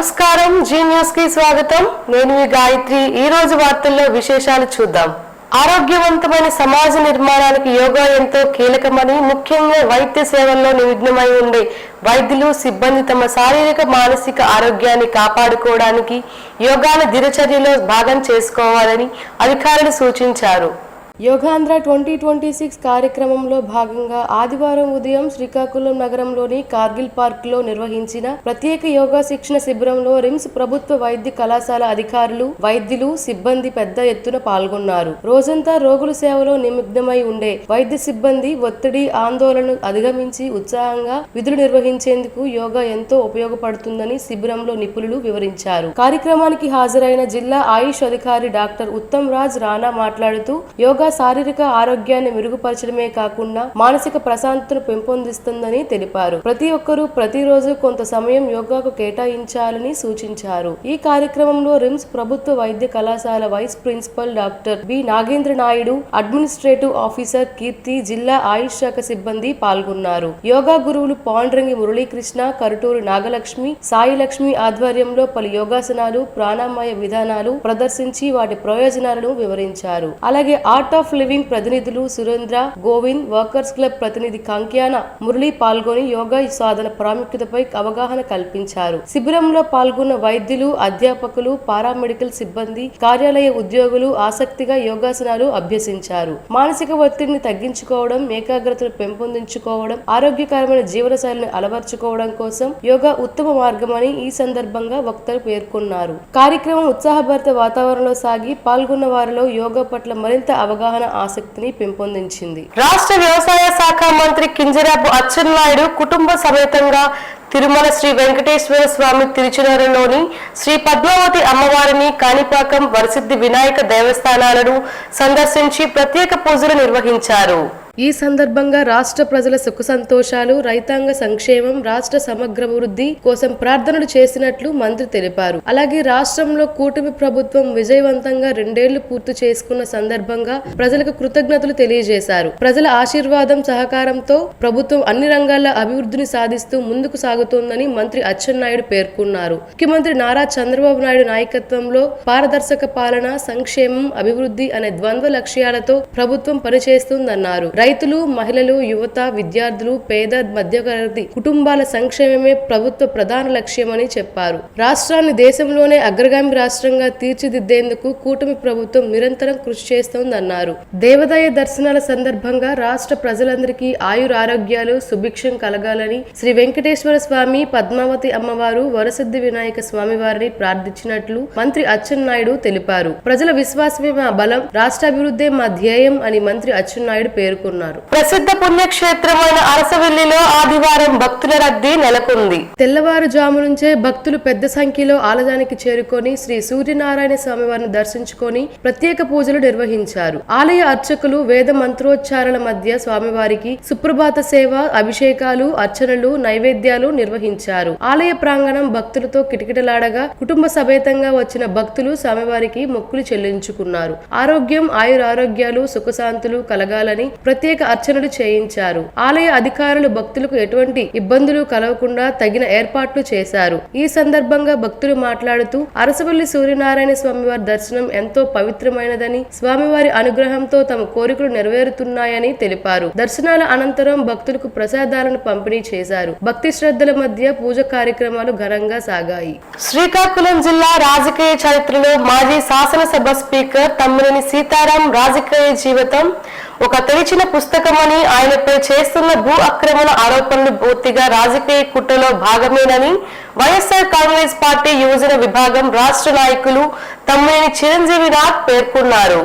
నమస్కారం, G news కి స్వాగతం. నేను మీ గాయత్రి. ఈ రోజు వార్తల్లో విశేషాలు చూద్దాం. ఆరోగ్యవంతమైన సమాజ నిర్మాణానికి యోగా ఎంతో కీలకమని, ముఖ్యంగా వైద్య సేవల్లో నిమగ్నమై ఉండే వైద్యులు సిబ్బంది తమ శారీరక మానసిక ఆరోగ్యాన్ని కాపాడుకోవడానికి యోగాను దినచర్యలో భాగం చేసుకోవాలని అధికారులు సూచించారు. యోగాంధ్ర 2026 కార్యక్రమంలో భాగంగా ఆదివారం ఉదయం శ్రీకాకుళం నగరంలోని కార్గిల్ పార్క్ లో నిర్వహించిన ప్రత్యేక యోగా శిక్షణ శిబిరంలో రిమ్స్ ప్రభుత్వ వైద్య కళాశాల అధికారులు, వైద్యులు, సిబ్బంది పెద్ద ఎత్తున పాల్గొన్నారు. రోజంతా రోగుల సేవలో నిమగ్నమై ఉండే వైద్య సిబ్బంది ఒత్తిడి, ఆందోళనను అధిగమించి ఉత్సాహంగా విధులు నిర్వహించేందుకు యోగా ఎంతో ఉపయోగపడుతుందని శిబిరంలో నిపుణులు వివరించారు. కార్యక్రమానికి హాజరైన జిల్లా ఆయుష్ అధికారి డాక్టర్ ఉత్తమ్ రాజ్ రాణా మాట్లాడుతూ, యోగా శారీరక ఆరోగ్యాన్ని మెరుగుపరచడమే కాకుండా మానసిక ప్రశాంతతను పెంపొందిస్తుందని తెలిపారు. ప్రతి ఒక్కరూ ప్రతిరోజు కొంత సమయం యోగాకు కేటాయించాలని సూచించారు. ఈ కార్యక్రమంలో రిమ్స్ ప్రభుత్వ వైద్య కళాశాల vice principal doctor B Nagendra Naidu, administrative officer Keerthi, జిల్లా ఆయుష్ శాఖ సిబ్బంది పాల్గొన్నారు. యోగా గురువులు పాండ్రంగి మురళీకృష్ణ, కరుటూరు నాగలక్ష్మి, సాయి లక్ష్మి ఆధ్వర్యంలో పలు యోగాసనాలు, ప్రాణాయామ విధానాలు ప్రదర్శించి వాటి ప్రయోజనాలను వివరించారు. అలాగే ఆర్ట్ ఆఫ్ లివింగ్ ప్రతినిధులు సురేంద్ర, గోవింద్, వర్కర్స్ క్లబ్ ప్రతినిధి కంక్యాన మురళి పాల్గొని యోగా సాధన ప్రాముఖ్యతపై అవగాహన కల్పించారు. శిబిరంలో పాల్గొన్న వైద్యులు, అధ్యాపకులు, పారామెడికల్ సిబ్బంది, కార్యాలయ ఉద్యోగులు ఆసక్తిగా యోగాసనాలు అభ్యసించారు. మానసిక ఒత్తిడిని తగ్గించుకోవడం, ఏకాగ్రతను పెంపొందించుకోవడం, ఆరోగ్యకరమైన జీవనశైలిని అలవర్చుకోవడం కోసం యోగా ఉత్తమ మార్గమని ఈ సందర్భంగా వక్తలు పేర్కొన్నారు. కార్యక్రమం ఉత్సాహభరిత వాతావరణంలో సాగి పాల్గొన్న వారిలో యోగా పట్ల మరింత అవగాహన, ఆసక్తిని పెంపొందించింది. రాష్ట్ర వ్యవసాయ శాఖ మంత్రి కింజరాపు అచ్చెన్నాయుడు కుటుంబ సమేతంగా తిరుమల శ్రీ వెంకటేశ్వర స్వామి తిరుచునరులోని శ్రీ పద్మావతి అమ్మవారిని, కాణిపాకం వరసిద్ధి వినాయక దేవస్థానాలను సందర్శించి ప్రత్యేక పూజలు నిర్వహించారు. ఈ సందర్భంగా రాష్ట్ర ప్రజల సుఖ సంతోషాలు, రైతాంగ సంక్షేమం, రాష్ట్ర సమగ్రాభివృద్ధి కోసం ప్రార్థనలు చేసినట్లు మంత్రి తెలిపారు. అలాగే రాష్ట్రంలో కూటమి ప్రభుత్వం విజయవంతంగా 2 ఏళ్లు పూర్తి చేసుకున్న సందర్భంగా ప్రజలకు కృతజ్ఞతలు తెలియజేశారు. ప్రజల ఆశీర్వాదం, సహకారంతో ప్రభుత్వం అన్ని రంగాల్లో అభివృద్ధిని సాధిస్తూ ముందుకు సాగుతోందని మంత్రి అచ్చెన్నాయుడు పేర్కొన్నారు. ముఖ్యమంత్రి నారా చంద్రబాబు నాయుడు నాయకత్వంలో పారదర్శక పాలన, సంక్షేమం, అభివృద్ధి అనే ద్వంద్వ లక్ష్యాలతో ప్రభుత్వం పనిచేస్తుందన్నారు. రైతులు, మహిళలు, యువత, విద్యార్థులు, పేద, మధ్యతరగతి కుటుంబాల సంక్షేమమే ప్రభుత్వ ప్రధాన లక్ష్యమని చెప్పారు. రాష్ట్రాన్ని దేశంలోనే అగ్రగామి రాష్ట్రంగా తీర్చిదిద్దేందుకు కూటమి ప్రభుత్వం నిరంతరం కృషి చేస్తోందన్నారు. దేవాదాయ దర్శనాల సందర్భంగా రాష్ట్ర ప్రజలందరికీ ఆయురారోగ్యాలు, సుభిక్షం కలగాలని శ్రీ వెంకటేశ్వర స్వామి, పద్మావతి అమ్మవారు, వరసిద్ధి వినాయక స్వామి వారిని ప్రార్థించినట్లు మంత్రి అచ్చెన్నాయుడు తెలిపారు. ప్రజల విశ్వాసమే మా బలం, రాష్ట్రాభివృద్ధే మా ధ్యేయం అని మంత్రి అచ్చెన్నాయుడు పేర్కొన్నారు. ప్రసిద్ధ పుణ్యక్షేత్రమైన అరసవెల్లిలో ఆదివారం భక్తుల రద్దీ నెలకొంది. తెల్లవారుజాము నుంచే భక్తులు పెద్ద సంఖ్యలో ఆలయానికి చేరుకొని శ్రీ సూర్యనారాయణ స్వామి వారిని దర్శించుకొని ప్రత్యేక పూజలు నిర్వహించారు. ఆలయ అర్చకులు వేద మంత్రోచ్చారణ మధ్య స్వామివారికి సుప్రభాత సేవ, అభిషేకాలు, అర్చనలు, నైవేద్యాలు నిర్వహించారు. ఆలయ ప్రాంగణం భక్తులతో కిటకిటలాడగా కుటుంబ సమేతంగా వచ్చిన భక్తులు స్వామివారికి మొక్కులు చెల్లించుకున్నారు. ఆరోగ్యం, ఆయురారోగ్యాలు, సుఖశాంతులు కలగాలని ప్రత్యేక అర్చనలు చేయించారు. ఆలయ అధికారులు భక్తులకు ఎటువంటి ఇబ్బందులు కలగకుండా తగిన ఏర్పాట్లు చేశారు. ఈ సందర్భంగా భక్తులు మాట్లాడుతూ, అరసవల్లి సూర్యనారాయణ స్వామివారి దర్శనం ఎంతో పవిత్రమైనదని, స్వామివారి అనుగ్రహంతో తమ కోరికలు నెరవేరుతున్నాయని తెలిపారు. దర్శనాల అనంతరం భక్తులకు ప్రసాదాలను పంపిణీ చేశారు. భక్తి శ్రద్ధల మధ్య పూజ కార్యక్రమాలు ఘనంగా సాగాయి. శ్రీకాకుళం జిల్లా రాజకీయ చరిత్రలో మాజీ శాసనసభ స్పీకర్ తమ్మినేని సీతారాం రాజకీయ జీవితం ఒక తెరిచిన పుస్తకమని, ఆయనపై చేస్తున్న భూ ఆక్రమణ ఆరోపణలు పూర్తిగా రాజకీయ కుట్రలో భాగమేనని వైఎస్ఆర్ కాంగ్రెస్ పార్టీ యువజన విభాగం రాష్ట్ర నాయకులు తమ్మినేని చిరంజీవినాథ్ పేర్కొన్నారు.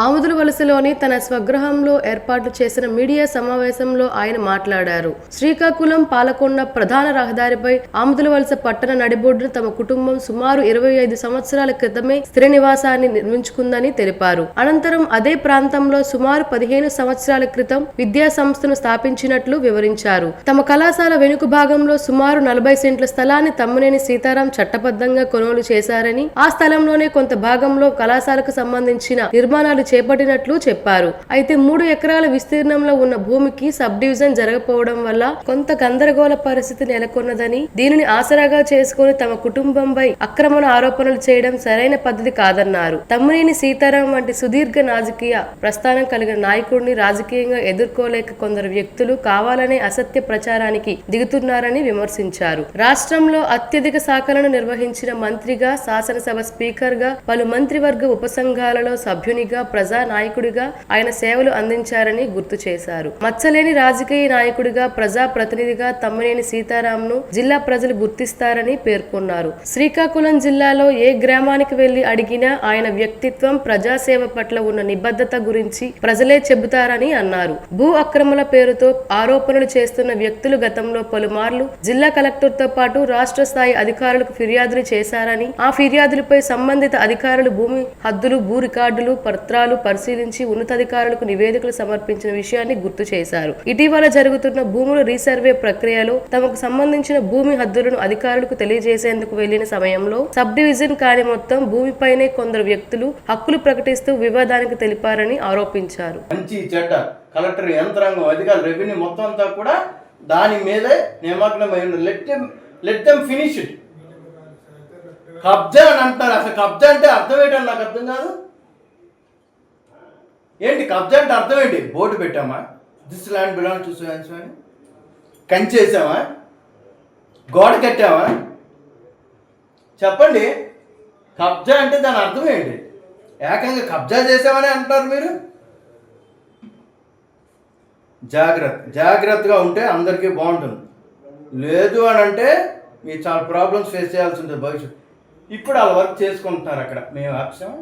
ఆముదుల వలసలోని తన స్వగృహంలో ఏర్పాటు చేసిన మీడియా సమావేశంలో ఆయన మాట్లాడారు. శ్రీకాకుళం పాలకొండ ప్రధాన రహదారిపై ఆముదుల వలస పట్టణ నడిబొడ్డున తమ కుటుంబం సుమారు 25 సంవత్సరాల క్రితమే స్థిర నివాసాన్ని నిర్మించుకుందని తెలిపారు. అనంతరం అదే ప్రాంతంలో సుమారు 15 సంవత్సరాల క్రితం విద్యా సంస్థను స్థాపించినట్లు వివరించారు. తమ కళాశాల వెనుక భాగంలో సుమారు 40 సెంట్ల స్థలాన్ని తమ్మినేని సీతారాం చట్టబద్ధంగా కొనుగోలు చేశారని, ఆ స్థలంలోనే కొంత భాగంలో కళాశాలకు సంబంధించిన నిర్మాణాలు చేపట్టినట్లు చెప్పారు. అయితే 3 ఎకరాల విస్తీర్ణంలో ఉన్న భూమికి సబ్ డివిజన్ జరగకపోవడం వల్ల కొంత గందరగోళ పరిస్థితి నెలకొన్నదని, దీనిని ఆసరాగా చేసుకుని తమ కుటుంబంపై ఆక్రమణ ఆరోపణలు చేయడం సరైన పద్ధతి కాదన్నారు. తమ్మినేని సీతారాం వంటి సుదీర్ఘ రాజకీయ ప్రస్థానం కలిగిన నాయకుడిని రాజకీయంగా ఎదుర్కోలేక కొందరు వ్యక్తులు కావాలనే అసత్య ప్రచారానికి దిగుతున్నారని విమర్శించారు. రాష్ట్రంలో అత్యధిక శాఖలను నిర్వహించిన మంత్రిగా, శాసనసభ స్పీకర్ గా, పలు మంత్రివర్గ ఉపసంఘాలలో సభ్యునిగా, ప్రజా నాయకుడిగా ఆయన సేవలు అందించారని గుర్తు చేశారు. మచ్చలేని రాజకీయ నాయకుడిగా, ప్రజా ప్రతినిధిగా తమ్మినేని సీతారాంను జిల్లా ప్రజలు గుర్తిస్తారని పేర్కొన్నారు. శ్రీకాకుళం జిల్లాలో ఏ గ్రామానికి వెళ్లి అడిగినా ఆయన వ్యక్తిత్వం, ప్రజాసేవ పట్ల ఉన్న నిబద్ధత గురించి ప్రజలే చెబుతారని అన్నారు. భూ అక్రమణ పేరుతో ఆరోపణలు చేస్తున్న వ్యక్తులు గతంలో పలుమార్లు జిల్లా కలెక్టర్ తో పాటు రాష్ట్ర స్థాయి అధికారులకు ఫిర్యాదులు చేశారని, ఆ ఫిర్యాదులపై సంబంధిత అధికారులు భూమి హద్దులు, భూ రికార్డులు, పత్రాలు పరిశీలించి ఉన్నతాధికారులకు నివేదికలు సమర్పించిన విషయాన్ని గుర్తు చేశారు. ఇటీవల జరుగుతున్న భూముల రీసర్వే ప్రక్రియలో తమకు సంబంధించిన భూమి హద్దులను అధికారులకు తెలియజేసేందుకు వెళ్లిన సమయంలో సబ్ డివిజన్ కాని మొత్తం భూమిపైనే కొందరు వ్యక్తులు హక్కులు ప్రకటిస్తూ వివాదానికి తెలిపారని ఆరోపించారు. మంచి చెడ్డ కలెక్టర్ యంత్రాంగం, అధికారులు, రెవెన్యూ మొత్తం అంతా కూడా దాని మీదే నిమగ్నమై ఉన్నారు. Let them finish it. కబ్జా అని అంటారు. అసలు కబ్జా అంటే అర్థం ఏంటని నాకు అర్థం కాదు. ఏంటి కబ్జా అంటే అర్థం ఏంటి? బోర్డు పెట్టామా, this land belong to so and so అని కంచేసామా, గోడ కట్టామా? చెప్పండి, కబ్జా అంటే దాని అర్థం ఏంటి? ఏకంగా కబ్జా చేసామని అంటారు మీరు. జాగ్రత్తగా ఉంటే అందరికీ బాగుంటుంది. లేదు అని అంటే మీరు చాలా ప్రాబ్లమ్స్ ఫేస్ చేయాల్సి ఉంటుంది భవిష్యత్తు. ఇప్పుడు వాళ్ళ వర్క్ చేసుకుంటున్నారు అక్కడ. మేము ఆప్షన్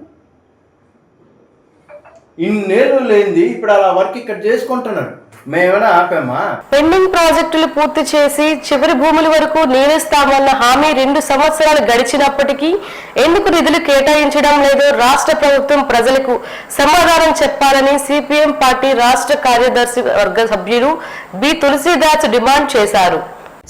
ఇన్నేళ్ళు లేనిది ఇప్పుడు అలా వర్క్ ఇక్కడ చేసుకుంటున్నారు. మేమైనా ఆపామా? పెండింగ్ ప్రాజెక్టులు పూర్తి చేసి చివరి భూముల వరకు నీరుస్తామన్న హామీ 2 సంవత్సరాలు గడిచినప్పటికీ ఎందుకు నిధులు కేటాయించడం లేదో రాష్ట్ర ప్రభుత్వం ప్రజలకు సమాధానం చెప్పాలని సిపిఎం పార్టీ రాష్ట్ర కార్యదర్శి వర్గ సభ్యులు బి తులసీదాస్ డిమాండ్ చేశారు.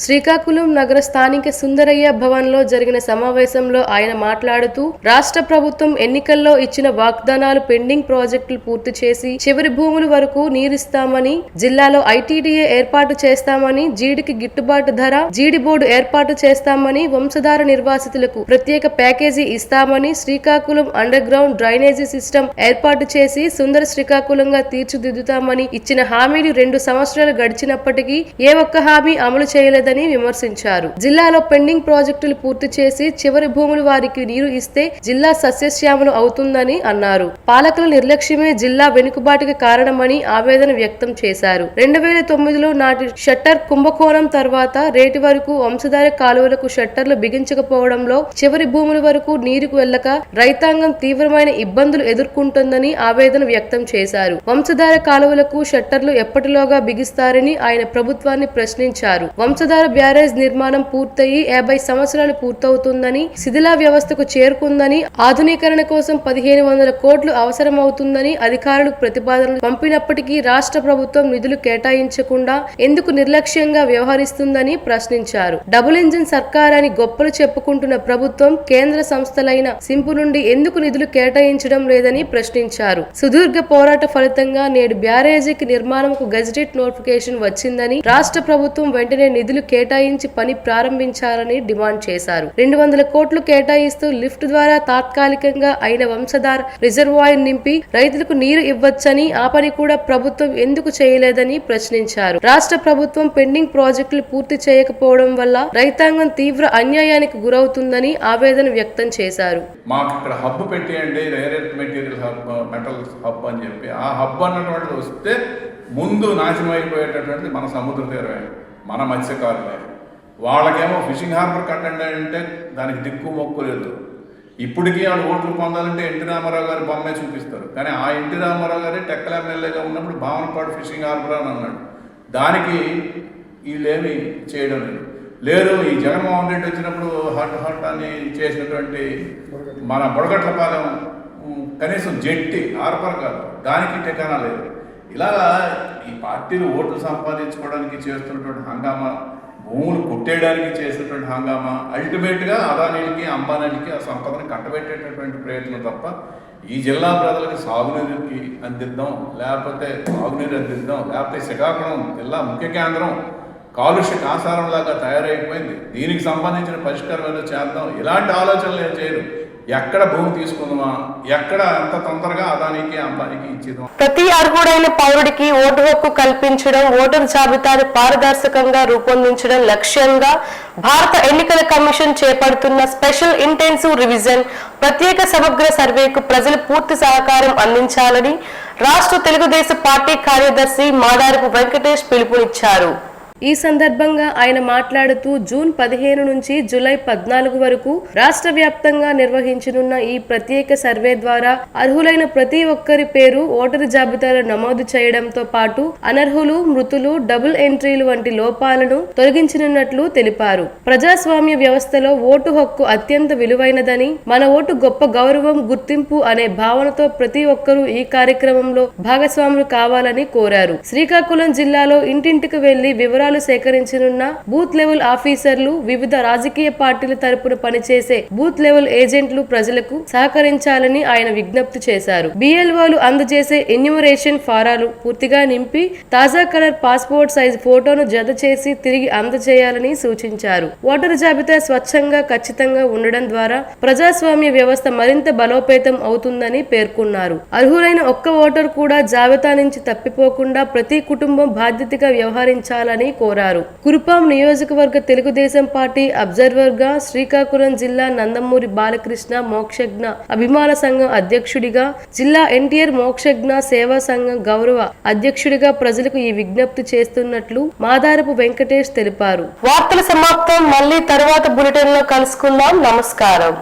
శ్రీకాకుళం నగర స్థానిక సుందరయ్య భవన్ లో జరిగిన సమావేశంలో ఆయన మాట్లాడుతూ, రాష్ట్ర ప్రభుత్వం ఎన్నికల్లో ఇచ్చిన వాగ్దానాలు పెండింగ్ ప్రాజెక్టులు పూర్తి చేసి చివరి భూముల వరకు నీరిస్తామని, జిల్లాలో ఐటీడీఏ ఏర్పాటు చేస్తామని, జీడికి గిట్టుబాటు ధర, జీడి బోర్డు ఏర్పాటు చేస్తామని, వంశధార నిర్వాసితులకు ప్రత్యేక ప్యాకేజీ ఇస్తామని, Srikakulam under ground drainage system ఏర్పాటు చేసి సుందర శ్రీకాకుళంగా తీర్చిదిద్దుతామని ఇచ్చిన హామీలు 2 సంవత్సరాలు గడిచినప్పటికీ ఏ ఒక్క హామీ అమలు చేయలేదు ని విమర్శించారు. జిల్లాలో పెండింగ్ ప్రాజెక్టులు పూర్తి చేసి చివరి భూములు వారికి నీరు ఇస్తే జిల్లా సస్యశ్యామలు అవుతుందని అన్నారు. పాలకుల నిర్లక్ష్యమే జిల్లా వెనుకబాటుకి కారణమని ఆవేదన వ్యక్తం చేశారు. 2009లో నాటి షట్టర్ కుంభకోణం తర్వాత రేటి వరకు వంశధార కాలువలకు షట్టర్లు బిగించకపోవడంలో చివరి భూముల వరకు నీరుకు వెళ్లక రైతాంగం తీవ్రమైన ఇబ్బందులు ఎదుర్కొంటుందని ఆవేదన వ్యక్తం చేశారు. వంశధార కాలువలకు షట్టర్లు ఎప్పటిలోగా బిగిస్తారని ఆయన ప్రభుత్వాన్ని ప్రశ్నించారు. వంశధార బ్యారేజ్ నిర్మాణం పూర్తయి 50 సంవత్సరాలు పూర్తవుతుందని, శిథిలా వ్యవస్థకు చేరుకుందని, ఆధునీకరణ కోసం 1500 కోట్లు అవసరమవుతుందని అధికారులకు ప్రతిపాదనలు పంపినప్పటికీ రాష్ట్ర ప్రభుత్వం నిధులు కేటాయించకుండా ఎందుకు నిర్లక్ష్యంగా వ్యవహరిస్తుందని ప్రశ్నించారు. డబుల్ ఇంజిన్ సర్కార్ అని గొప్పలు చెప్పుకుంటున్న ప్రభుత్వం కేంద్ర సంస్థలైన సింపు నుండి ఎందుకు నిధులు కేటాయించడం లేదని ప్రశ్నించారు. సుదీర్ఘ పోరాట ఫలితంగా నేడు బ్యారేజీకి నిర్మాణంకు గెజిటెడ్ నోటిఫికేషన్ వచ్చిందని, రాష్ట్ర ప్రభుత్వం వెంటనే నిధులు కేటాయించి పని ప్రారంభించాలని డిమాండ్ చేశారు. 200 కోట్లు కేటాయిస్తూ లిఫ్ట్ ద్వారా తాత్కాలికంగా అయిన వంశధార రిజర్వాయర్ నింపి రైతులకు నీరు ఇవ్వచ్చని, ఆ పని కూడా ప్రభుత్వం ఎందుకు చేయలేదని ప్రశ్నించారు. రాష్ట్ర ప్రభుత్వం పెండింగ్ ప్రాజెక్టులు పూర్తి చేయకపోవడం వల్ల రైతాంగం తీవ్ర అన్యాయానికి గురవుతుందని ఆవేదన వ్యక్తం చేశారు. మాకు ఇక్కడ హబ్ పెట్టేయండి, rare earth material hub, metals hub అని చెప్పి, ఆ హబ్ అన్నటువంటిది వస్తే ముందు నాశనం అయిపోయేటటువంటిది మన సముద్ర తీరమే, మన మత్స్యకారులే. వాళ్ళకేమో ఫిషింగ్ హార్బర్ కట్టండి అంటే దానికి దిక్కు మొక్కు లేదు. ఇప్పటికీ వాళ్ళు ఓట్లు పొందాలంటే ఎన్టీ రామారావు గారి బొమ్మే చూపిస్తారు. కానీ ఆ ఎన్టీ రామారావు గారే టెక్కల ఎమ్మెల్యేగా ఉన్నప్పుడు భావనపాడు ఫిషింగ్ హార్బర్ అని అన్నాడు. దానికి వీళ్ళేమి చేయడం లేదు. ఈ జగన్మోహన్ రెడ్డి వచ్చినప్పుడు హట్ అని చేసినటువంటి మన బుడగట్లపాలెం కనీసం జెట్టి హార్బర్ కాదు, దానికి ఠికానా లేదు. ఇలాగా ఈ పార్టీలు ఓట్లు సంపాదించుకోవడానికి చేస్తున్నటువంటి హంగామా, భూములు కొట్టేయడానికి చేసేటువంటి హంగామా అల్టిమేట్గా అదానీలకి, అంబానీలకి ఆ సంపదను కట్టబెట్టేటటువంటి ప్రయత్నం తప్ప ఈ జిల్లా ప్రజలకు సాగునీరుకి అందిద్దాం, లేకపోతే తాగునీరు అందిద్దాం, లేకపోతే శ్రీకాకుళం జిల్లా ముఖ్య కేంద్రం కాలుష్య కాసారంలాగా తయారైపోయింది, దీనికి సంబంధించిన పరిష్కారం ఏదో చేద్దాం, ఇలాంటి ఆలోచనలు ఏం చేయరు. ఎక్కడ భూమి తీసుకుందామా, ఎక్కడ ఎంత తొందరగా అదానికి అంబానికి ఇచ్చేద్దాం. ప్రతి అర్హుడైన పౌరుడికి ఓటు హక్కు కల్పించడం, ఓటరు జాబితాను పారదర్శకంగా రూపొందించడం లక్ష్యంగా భారత ఎన్నికల కమిషన్ చేపడుతున్న స్పెషల్ ఇంటెన్సివ్ రివిజన్ ప్రత్యేక సమగ్ర సర్వేకు ప్రజలు పూర్తి సహకారం అందించాలని రాష్ట్ర తెలుగుదేశం పార్టీ కార్యదర్శి మాదారపు వెంకటేష్ పిలుపునిచ్చారు. ఈ సందర్భంగా ఆయన మాట్లాడుతూ జూన్ 15 నుంచి జూలై 14 వరకు రాష్ట్ర వ్యాప్తంగా నిర్వహించనున్న ఈ ప్రత్యేక సర్వే ద్వారా అర్హులైన ప్రతి ఒక్కరి పేరు ఓటరు జాబితాలో నమోదు చేయడంతో పాటు అనర్హులు, మృతులు, డబుల్ ఎంట్రీలు వంటి లోపాలను తొలగించనున్నట్లు తెలిపారు. ప్రజాస్వామ్య వ్యవస్థలో ఓటు హక్కు అత్యంత విలువైనదని, మన ఓటు గొప్ప గౌరవం, గుర్తింపు అనే భావనతో ప్రతి ఒక్కరూ ఈ కార్యక్రమంలో భాగస్వాములు కావాలని కోరారు. శ్రీకాకుళం జిల్లాలో ఇంటింటికి వెళ్లి వివరాలు సేకరించనున్న బూత్ లెవెల్ ఆఫీసర్లు, వివిధ రాజకీయ పార్టీల తరపున పనిచేసే బూత్ లెవెల్ ఏజెంట్లు ప్రజలకు సహకరించాలని ఆయన విజ్ఞప్తి చేశారు. బిఎల్ఓలు అందజేసే ఎన్యూమరేషన్ ఫారాలు పూర్తిగా నింపి తాజా కలర్ పాస్పోర్ట్ సైజ్ ఫోటోను జత చేసి తిరిగి అందజేయాలని సూచించారు. ఓటరు జాబితా స్వచ్ఛంగా, ఖచ్చితంగా ఉండడం ద్వారా ప్రజాస్వామ్య వ్యవస్థ మరింత బలోపేతం అవుతుందని పేర్కొన్నారు. అర్హులైన ఒక్క ఓటరు కూడా జాబితా నుంచి తప్పిపోకుండా ప్రతి కుటుంబం బాధ్యతగా వ్యవహరించాలని కోరారు. కురుపాం నియోజకవర్గ తెలుగుదేశం పార్టీ అబ్జర్వర్ గా శ్రీకాకుళం జిల్లా నందమూరి బాలకృష్ణ మోక్షజ్ఞ అభిమాన సంఘం అధ్యక్షుడిగా, జిల్లా ఎన్టీఆర్ మోక్షజ్ఞ సేవా సంఘం గౌరవ అధ్యక్షుడిగా ప్రజలకు ఈ విజ్ఞప్తి చేస్తున్నట్లు మాదారపు వెంకటేష్ తెలిపారు. వార్తల సమాప్తం. మళ్ళీ తరువాత బులెటిన్ లో కలుసుకుందాం. నమస్కారం.